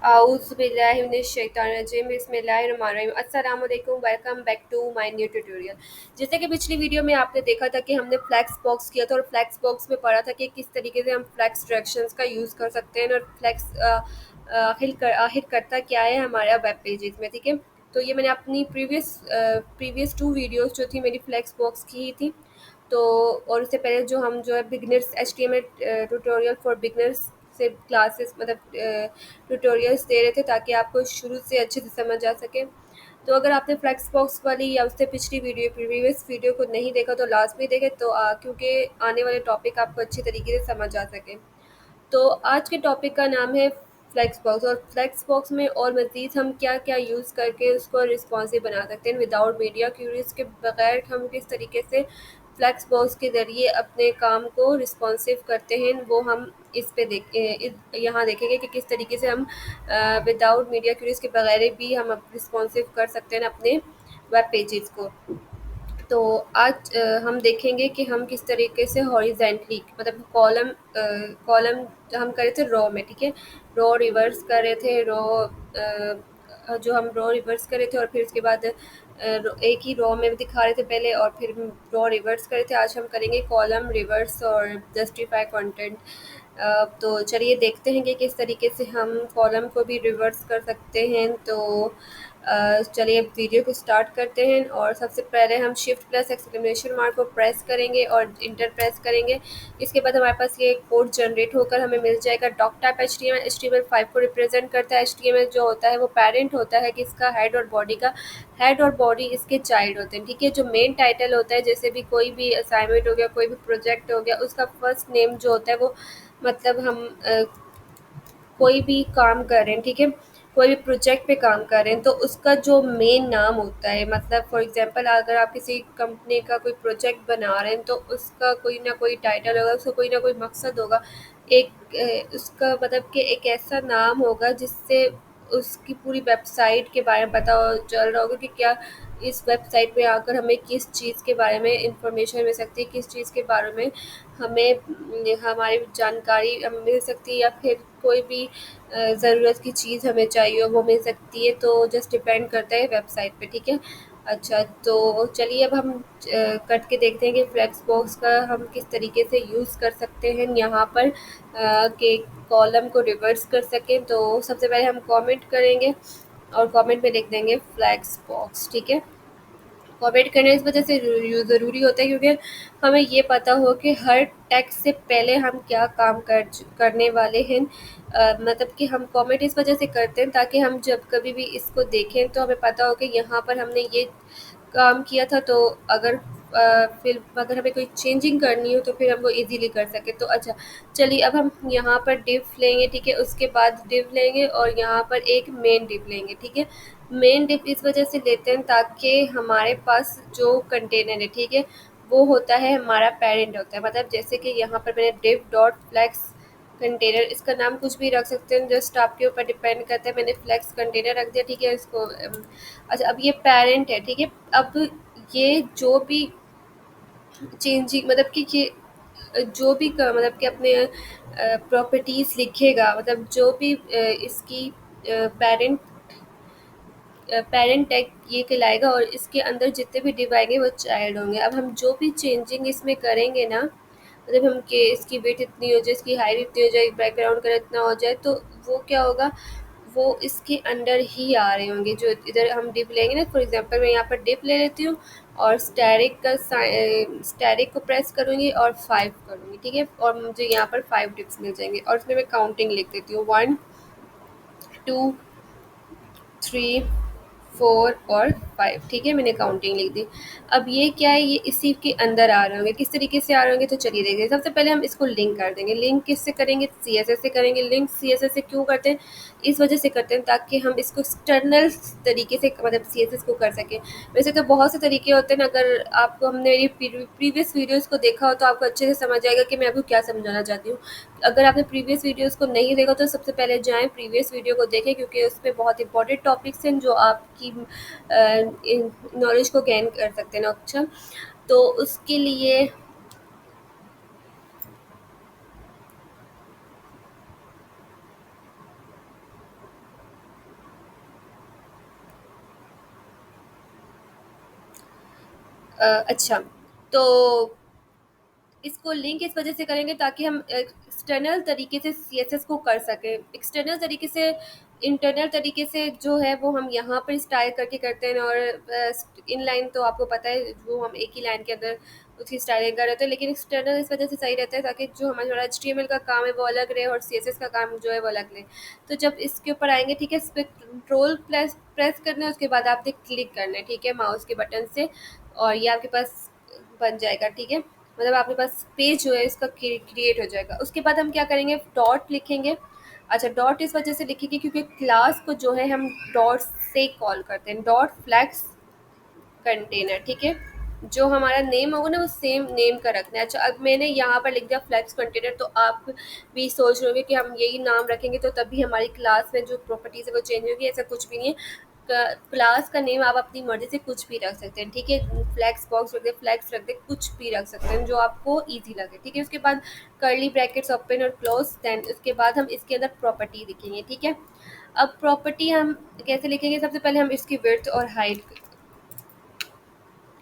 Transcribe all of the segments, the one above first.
आउज़ुबिल्लाहिमिनश्शैतानिर्रजीम बिस्मिल्लाहिर्रहमानिर्रहीम अस्सलाम वालेकुम welcome back to my new tutorial. जैसे कि पिछली वीडियो में आपने देखा था कि हमने फ्लेक्स बॉक्स किया था और फ्लेक्स बॉक्स में पढ़ा था कि किस तरीके से हम फ्लेक्स डायरेक्शंस का यूज़ कर सकते हैं और फ्लेक्स आखिर करता क्या है हमारे वेब पेजेस में, ठीक है। तो ये मैंने अपनी प्रीवियस टू वीडियोस जो थी मेरी फ्लेक्स बॉक्स की ही थी। तो और उससे पहले जो है beginners HTML tutorial for beginners से क्लासेस मतलब ट्यूटोरियल्स दे रहे थे ताकि आपको शुरू से अच्छे से समझ आ सके। तो अगर आपने फ्लेक्स बॉक्स वाली या उससे पिछली प्रीवियस वीडियो को नहीं देखा तो लास्ट में देखें, तो क्योंकि आने वाले टॉपिक आपको अच्छी तरीके से समझ आ सके। तो आज के टॉपिक का नाम है फ्लेक्स बॉक्स, और फ्लेक्स बॉक्स में और मज़ीद हम क्या क्या यूज़ करके उसको रिस्पॉन्सिव बना सकते हैं विदाउट मीडिया क्यूरीज के बगैर। हम किस तरीके से फ्लेक्स बॉक्स के ज़रिए अपने काम को रिस्पॉन्सिव करते हैं वो हम इस पे यहाँ देखेंगे कि किस तरीके से हम विदाउट मीडिया क्यूरीज के बगैर भी हम रिस्पॉन्सिव कर सकते हैं अपने वेब पेजेस को। तो आज हम देखेंगे कि हम किस तरीके से हॉरिजेंटली मतलब कॉलम हम करे थे रॉ में, ठीक है। रॉ रिवर्स कर रहे थे, जो हम रॉ रिवर्स करे थे और फिर उसके बाद एक ही रॉ में दिखा रहे थे पहले और फिर रॉ रिवर्स करे थे। आज हम करेंगे कॉलम रिवर्स और जस्टिफाई कंटेंट। तो चलिए देखते हैं कि किस तरीके से हम कॉलम को भी रिवर्स कर सकते हैं। तो चलिए वीडियो को स्टार्ट करते हैं और सबसे पहले हम शिफ्ट प्लस एक्सक्लेमेशन मार्क को प्रेस करेंगे और इंटर प्रेस करेंगे। इसके बाद हमारे पास ये कोड जनरेट होकर हमें मिल जाएगा डॉक टाइप HTML5 को रिप्रेजेंट करता है। HTML जो होता है वो पेरेंट होता है किसका, हेड और बॉडी का। हेड और बॉडी इसके चाइल्ड होते हैं, ठीक है। जो मेन टाइटल होता है, जैसे भी कोई भी असाइनमेंट हो गया, कोई भी प्रोजेक्ट हो गया, उसका फर्स्ट नेम जो होता है वो मतलब हम कोई भी काम कर रहे हैं, ठीक है, कोई भी प्रोजेक्ट पे काम कर रहे हैं तो उसका जो मेन नाम होता है, मतलब फॉर एग्जांपल अगर आप किसी कंपनी का कोई प्रोजेक्ट बना रहे हैं तो उसका कोई ना कोई टाइटल होगा, उसका कोई ना कोई मकसद होगा। उसका मतलब कि एक ऐसा नाम होगा जिससे उसकी पूरी वेबसाइट के बारे में पता चल रहा होगा कि क्या इस वेबसाइट पे आकर हमें किस चीज़ के बारे में इंफॉर्मेशन मिल सकती है, किस चीज़ के बारे में हमें हमारी जानकारी मिल सकती है, या फिर कोई भी ज़रूरत की चीज़ हमें चाहिए हो वो मिल सकती है। तो जस्ट डिपेंड करता है वेबसाइट पे, ठीक है। अच्छा, तो चलिए अब हम कट के देखते हैं कि फ्लेक्स बॉक्स का हम किस तरीके से यूज़ कर सकते हैं यहाँ पर कि कॉलम को रिवर्स कर सकें। तो सबसे पहले हम कमेंट करेंगे और कमेंट में लिख देंगे फ्लेक्स बॉक्स, ठीक है। कमेंट करना इस वजह से ज़रूरी होता है क्योंकि हमें ये पता हो कि हर टेक्स्ट से पहले हम क्या काम करने वाले हैं। मतलब कि हम कमेंट इस वजह से करते हैं ताकि हम जब कभी भी इसको देखें तो हमें पता हो कि यहाँ पर हमने ये काम किया था। तो फिर अगर हमें कोई चेंजिंग करनी हो तो फिर हम वो ईज़िली कर सकें। तो अच्छा, चलिए अब हम यहाँ पर डिव लेंगे, ठीक है। उसके बाद डिव लेंगे और यहाँ पर एक मेन डिव लेंगे, ठीक है। मेन डिव इस वजह से लेते हैं ताकि हमारे पास जो कंटेनर है, ठीक है, वो होता है हमारा पेरेंट होता है। मतलब जैसे कि यहाँ पर मैंने डिव डॉट फ्लेक्स कंटेनर, इसका नाम कुछ भी रख सकते हैं, जस्ट आपके ऊपर डिपेंड करता है। मैंने फ्लेक्स कंटेनर रख दिया, ठीक है। इसको अच्छा, अब ये पेरेंट है, ठीक है। अब ये जो भी चेंजिंग मतलब कि ये जो भी मतलब कि अपने प्रॉपर्टीज़ लिखेगा, मतलब जो भी इसकी पेरेंट पेरेंट टैग ये कहलाएगा और इसके अंदर जितने भी डिव आएंगे वो चाइल्ड होंगे। अब हम जो भी चेंजिंग इसमें करेंगे ना, मतलब हम कि इसकी वेट इतनी हो जाए, इसकी हाइट इतनी हो जाए, बैकग्राउंड कलर इतना हो जाए, तो वो क्या होगा, वो इसके अंडर ही आ रहे होंगे। जो इधर हम डिव लेंगे ना, फॉर एग्जांपल मैं यहाँ पर डिव ले लेती हूँ और स्टैरिक को प्रेस करूँगी और 5 करूँगी, ठीक है। और मुझे यहाँ पर 5 डिव्स मिल जाएंगे और उसमें मैं काउंटिंग लिख देती हूँ 1 2 3 4 और 5, ठीक है। मैंने काउंटिंग लिख दी। अब ये क्या है, ये इसी के अंदर आ रहे होंगे। किस तरीके से आ रहे होंगे तो चलिए देखते हैं। सबसे पहले हम इसको लिंक कर देंगे। लिंक किससे करेंगे, CSS से करेंगे। लिंक CSS से क्यों करते हैं, इस वजह से करते हैं ताकि हम इसको एक्सटर्नल तरीके से मतलब CSS को कर सकें। वैसे तो बहुत से तरीके होते हैं ना, अगर आपको हमने मेरी प्रीवियस वीडियोज़ को देखा हो तो आपको अच्छे से समझ आएगा कि मैं आपको क्या समझाना चाहती हूँ। अगर आपने प्रीवियस वीडियोज़ को नहीं देखा तो सबसे पहले जाएँ प्रीवियस वीडियो को देखें, क्योंकि उसमें बहुत इंपॉर्टेंट टॉपिक्स हैं जो आपकी नॉलेज को गेन कर सकते हैं ना। अच्छा, तो उसके लिए अच्छा, तो इसको लिंक इस वजह से करेंगे ताकि हम एक्सटर्नल तरीके से सीएसएस को कर सकें। एक्सटर्नल तरीके से इंटरनल तरीके से जो है वो हम यहाँ पर स्टाइल करके करते हैं, और इन लाइन तो आपको पता है वो हम एक ही लाइन के अंदर उसकी स्टाइलिंग कर रहे थे, लेकिन एक्सटर्नल इस वजह से सही रहता है ताकि जो हमारा एचटीएमएल का काम है वो अलग रहे और सीएसएस का काम जो है वो अलग रहे। तो जब इसके ऊपर आएंगे, ठीक है, इस पर कंट्रोल प्लस प्रेस करना है, उसके बाद आपने क्लिक करना है, ठीक है, माउस के बटन से, और ये आपके पास बन जाएगा, ठीक है, मतलब आपके पास पेज जो है इसका क्रिएट हो जाएगा। उसके बाद हम क्या करेंगे, डॉट लिखेंगे। अच्छा, डॉट इस वजह से लिखेंगे क्योंकि क्लास को जो है हम डॉट से कॉल करते हैं, डॉट फ्लैक्स कंटेनर, ठीक है। जो हमारा नेम होगा ना वो सेम नेम का रखना है। अच्छा, अब मैंने यहाँ पर लिख दिया फ्लैक्स कंटेनर, तो आप भी सोच रहे होंगे कि हम यही नाम रखेंगे तो तभी हमारी क्लास में जो प्रॉपर्टीज है वो चेंज होगी। ऐसा कुछ भी नहीं है। क्लास का नेम आप अपनी मर्जी से कुछ भी रख सकते हैं, ठीक है, फ्लैक्स बॉक्स रख दे, फ्लैक्स रख दे, कुछ भी रख सकते हैं जो आपको ईजी लगे, ठीक है। उसके बाद कर्ली ब्रैकेट्स ओपन और क्लोज, देन उसके बाद हम इसके अंदर प्रॉपर्टी लिखेंगे, ठीक है। अब प्रॉपर्टी हम कैसे लिखेंगे, सबसे पहले हम इसकी विड्थ और हाइट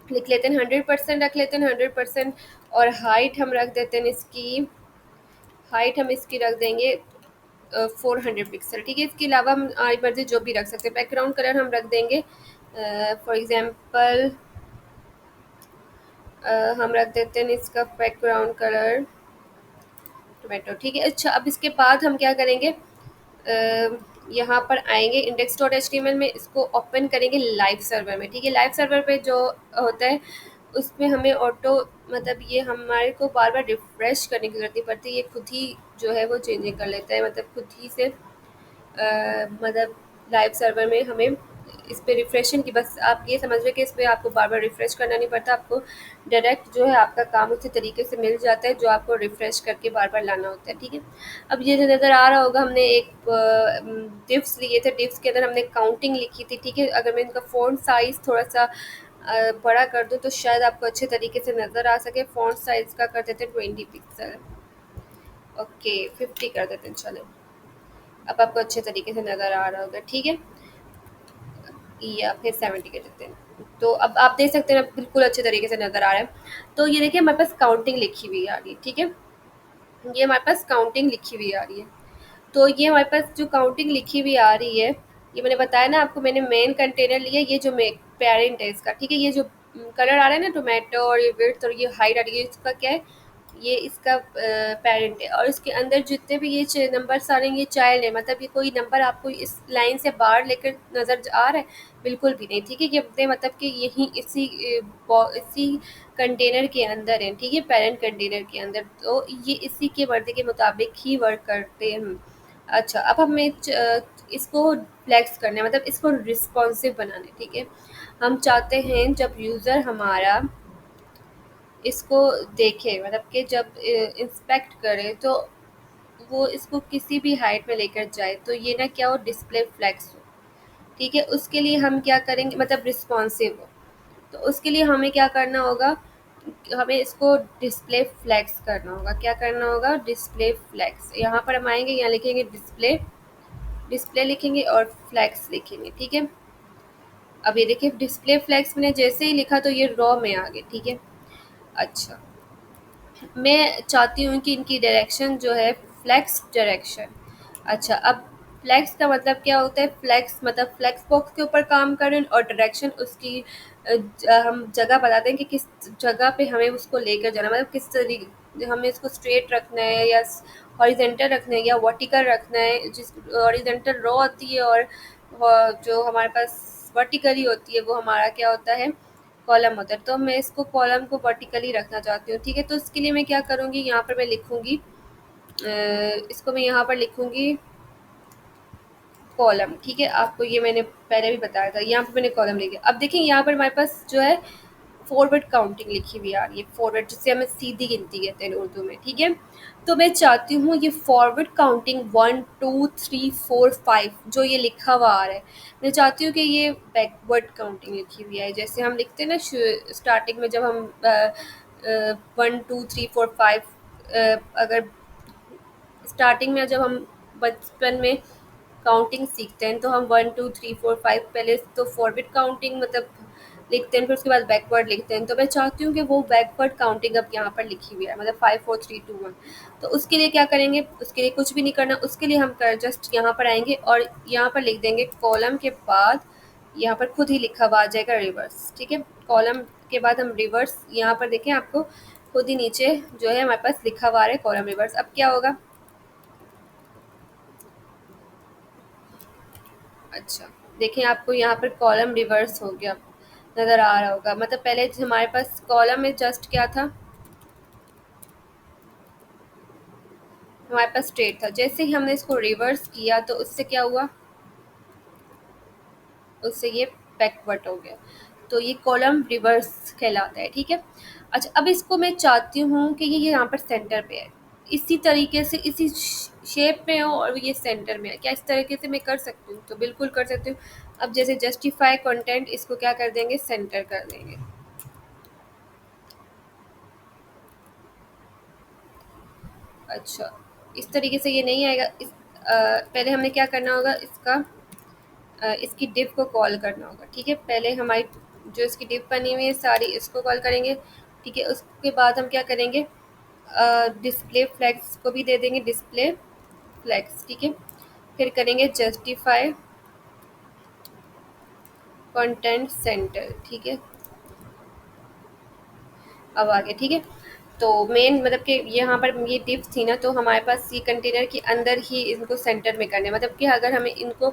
लिख लेते हैं, 100% रख लेते हैं, 100%। और हाइट हम रख देते हैं इसकी, हाइट हम इसकी रख देंगे 400 पिक्सल, ठीक है। इसके अलावा हम हमारी मर्जी जो भी रख सकते हैं। बैकग्राउंड कलर हम रख देंगे, फॉर एग्जांपल हम रख देते हैं इसका बैकग्राउंड कलर टोमेटो, ठीक है। अच्छा, अब इसके बाद हम क्या करेंगे, यहाँ पर आएंगे index dot H T M L में, इसको ओपन करेंगे लाइव सर्वर में, ठीक है। लाइव सर्वर पे जो होता है उसमें हमें ऑटो, मतलब ये हमारे को बार बार रिफ्रेश करने की जरूरत नहीं पड़ती, ये खुद ही जो है वो चेंजिंग कर लेता है, मतलब खुद ही से मतलब लाइव सर्वर में हमें इस पे रिफ्रेशिंग की, बस आप ये समझ रहे कि इस पे आपको बार बार रिफ्रेश करना नहीं पड़ता, आपको डायरेक्ट जो है आपका काम उसी तरीके से मिल जाता है जो आपको रिफ्रेश करके बार बार लाना होता है, ठीक है। अब ये जो नज़र आ रहा होगा, हमने एक डिप्स लिए थे, डिप्स के अंदर हमने काउंटिंग लिखी थी, ठीक है। अगर मैं इनका फ़ॉन्ट साइज़ थोड़ा सा बड़ा कर दूँ तो शायद आपको अच्छे तरीके से नज़र आ सके। फ़ॉन्ट साइज़ का कर देते हैं 20 पिक्सल, ओके 50 कर देते हैं, चलो अब आपको अच्छे तरीके से नज़र आ रहा होगा, ठीक है, या फिर 70 कर देते हैं। तो अब आप देख सकते हैं, अब बिल्कुल अच्छे तरीके से नज़र आ रहा है। तो ये देखिए हमारे पास काउंटिंग लिखी हुई आ रही है, ठीक है, ये हमारे पास काउंटिंग लिखी हुई आ रही है। तो ये हमारे पास जो काउंटिंग लिखी हुई आ रही है, ये मैंने बताया ना आपको, मैंने मेन कंटेनर लिया, ये जो मे पेरेंट है इसका, ठीक है। ये जो कलर आ रहा है ना टोमेटो, और ये विड्थ और ये हाइट आ रही है, इसका क्या है, ये इसका पेरेंट है। और इसके अंदर जितने भी ये नंबर्स आ रहे हैं ये चाइल्ड है, मतलब ये कोई नंबर आपको इस लाइन से बाहर लेकर नज़र आ रहा है, बिल्कुल भी नहीं, ठीक है। ये अपने मतलब कि यही इसी कंटेनर के अंदर है, ठीक है, पेरेंट कंटेनर के अंदर, तो ये इसी के मर्जी के मुताबिक ही वर्क करते हैं हम। अच्छा, अब हमें इसको फ्लेक्स करना है, मतलब इसको रिस्पॉन्सिव बनाना है, ठीक है। हम चाहते हैं जब यूज़र हमारा इसको देखे, मतलब कि जब इंस्पेक्ट करे तो वो इसको किसी भी हाइट में लेकर जाए तो ये ना क्या हो, डिस्प्ले फ्लेक्स हो, ठीक है। उसके लिए हम क्या करेंगे, मतलब रिस्पॉन्सिव हो, तो उसके लिए हमें क्या करना होगा, हमें इसको डिस्प्ले फ्लेक्स करना होगा। क्या करना होगा, डिस्प्ले फ्लेक्स, यहाँ पर हम आएंगे, यहाँ लिखेंगे डिस्प्ले, डिस्प्ले लिखेंगे और फ्लेक्स लिखेंगे, ठीक है। अब ये देखिए डिस्प्ले फ्लेक्स मैंने जैसे ही लिखा तो ये रॉ में आ गए, ठीक है। अच्छा, मैं चाहती हूँ कि इनकी डायरेक्शन जो है फ्लेक्स डायरेक्शन। अच्छा, अब फ्लेक्स का मतलब क्या होता है, फ्लेक्स मतलब फ्लेक्स बॉक्स के ऊपर काम करें, और डायरेक्शन उसकी हम जगह बताते हैं कि किस जगह पे हमें उसको लेकर जाना, मतलब किस तरीके हमें इसको स्ट्रेट रखना है या हॉरिजेंटल रखना है या वर्टिकल रखना है। जिस हॉरिजेंटल रो होती है और जो हमारे पास वर्टिकली होती है वो हमारा क्या होता है, कॉलम होता है। तो मैं इसको कॉलम को वर्टिकली रखना चाहती हूँ, ठीक है। तो इसके लिए मैं क्या करूँगी, यहाँ पर मैं लिखूँगी इसको मैं यहाँ पर लिखूँगी कॉलम, ठीक है। आपको ये मैंने पहले भी बताया था, यहाँ पर मैंने कॉलम लिखा। अब देखिए यहाँ पर हमारे पास जो है फॉरवर्ड काउंटिंग लिखी हुई आ रही है, फॉरवर्ड जिससे हमें सीधी गिनती कहते हैं उर्दू में, ठीक है। तो मैं चाहती हूँ ये फॉरवर्ड काउंटिंग 1 2 3 4 5 जो ये लिखा हुआ आ रहा है, मैं चाहती हूँ कि ये बैकवर्ड काउंटिंग लिखी हुई है, जैसे हम लिखते हैं ना स्टार्टिंग में, जब हम 1 2 3 4 5 अगर स्टार्टिंग में जब हम बचपन में काउंटिंग सीखते हैं तो हम 1 2 3 4 5 पहले तो फॉरवर्ड काउंटिंग मतलब लिखते हैं, फिर उसके बाद बैकवर्ड लिखते हैं। तो मैं चाहती हूँ कि वो बैकवर्ड काउंटिंग अब यहाँ पर लिखी हुई है, मतलब 5 4 3 2 1। तो उसके लिए क्या करेंगे, उसके लिए कुछ भी नहीं करना, उसके लिए हम कर जस्ट यहाँ पर आएंगे और यहाँ पर लिख देंगे कॉलम के बाद यहाँ पर खुद ही लिखा हुआ आ जाएगा रिवर्स। ठीक है, कॉलम के बाद हम रिवर्स, यहाँ पर देखें आपको खुद ही नीचे जो है हमारे पास लिखा हुआ आ रहा है कॉलम रिवर्स। अब क्या होगा, अच्छा देखें आपको यहाँ पर कॉलम रिवर्स हो गया नज़र आ रहा होगा। मतलब पहले हमारे पास कॉलम में जस्ट क्या था, हमारे पास स्ट्रेट था, जैसे ही हमने इसको रिवर्स किया तो उससे क्या हुआ, उससे ये बैकवर्ड हो गया। तो ये कॉलम रिवर्स कहलाता है। ठीक है, अच्छा अब इसको मैं चाहती हूँ कि ये यहाँ पर सेंटर पे है, इसी तरीके से इसी शेप में हो और ये सेंटर में है। क्या इस तरीके से मैं कर सकती हूँ? तो बिल्कुल कर सकती हूँ। अब जैसे जस्टिफाई कंटेंट, इसको क्या कर देंगे, सेंटर कर देंगे। अच्छा, इस तरीके से ये नहीं आएगा। पहले हमें क्या करना होगा, इसकी डिव को कॉल करना होगा। ठीक है, पहले हमारी जो इसकी डिव बनी हुई है सारी, इसको कॉल करेंगे। ठीक है, उसके बाद हम क्या करेंगे, डिस्प्ले फ्लैग्स को भी दे देंगे, डिस्प्ले फ्लैग्स। ठीक है, फिर करेंगे जस्टिफाई कंटेंट सेंटर। ठीक है, अब आगे। ठीक है, तो मेन मतलब कि यहाँ पर ये डिव थी ना, तो हमारे पास ये कंटेनर के अंदर ही इनको सेंटर में करने, मतलब कि अगर हमें इनको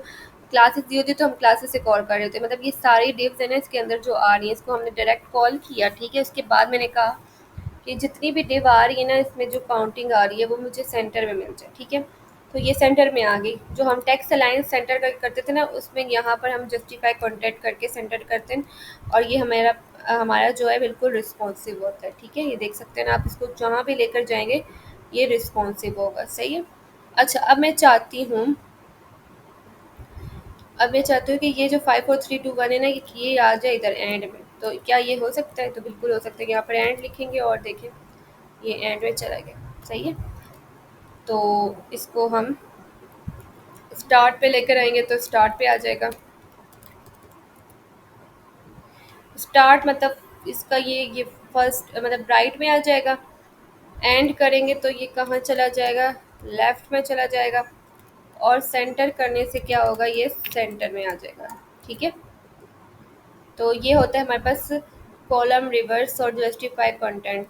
क्लासेस दी होती तो हम क्लासेस से कॉल कर रहे होते। मतलब ये सारी डिव्स है ना इसके अंदर जो आ रही है, इसको हमने डायरेक्ट कॉल किया। ठीक है, उसके बाद मैंने कहा कि जितनी भी डिव आ रही है ना, इसमें जो काउंटिंग आ रही है वो मुझे सेंटर में मिल जाए। ठीक है, तो ये सेंटर में आ गई। जो हम टेक्स्ट अलाइंस सेंटर करते थे ना, उसमें यहाँ पर हम जस्टिफाई कॉन्टेक्ट करके सेंटर करते हैं, और ये हमारा हमारा जो है बिल्कुल रिस्पॉन्सिव होता है। ठीक है, ये देख सकते हैं ना आप, इसको जहाँ भी लेकर जाएंगे ये रिस्पॉन्सिव होगा। सही है। अच्छा अब मैं चाहती हूँ कि ये जो 5 4 3 2 1 है ना, ये आ जाए इधर एंड में। तो क्या ये हो सकता है? तो बिल्कुल हो सकता है। यहाँ पर एंड लिखेंगे और देखें ये एंड में चला गया। सही है, तो इसको हम स्टार्ट पे लेकर आएंगे तो स्टार्ट पे आ जाएगा। स्टार्ट मतलब इसका ये फर्स्ट मतलब राइट में आ जाएगा। एंड करेंगे तो ये कहाँ चला जाएगा, लेफ्ट में चला जाएगा। और सेंटर करने से क्या होगा, ये सेंटर में आ जाएगा। ठीक है, तो ये होता है हमारे पास कॉलम रिवर्स और जस्टिफाई कंटेंट।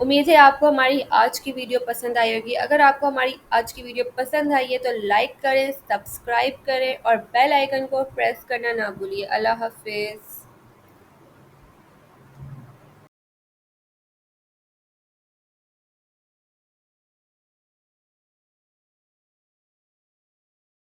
उम्मीद है आपको हमारी आज की वीडियो पसंद आई होगी। अगर आपको हमारी आज की वीडियो पसंद आई है तो लाइक करें, सब्सक्राइब करें और बेल आइकन को प्रेस करना ना भूलिए। अल्लाह हाफिज़।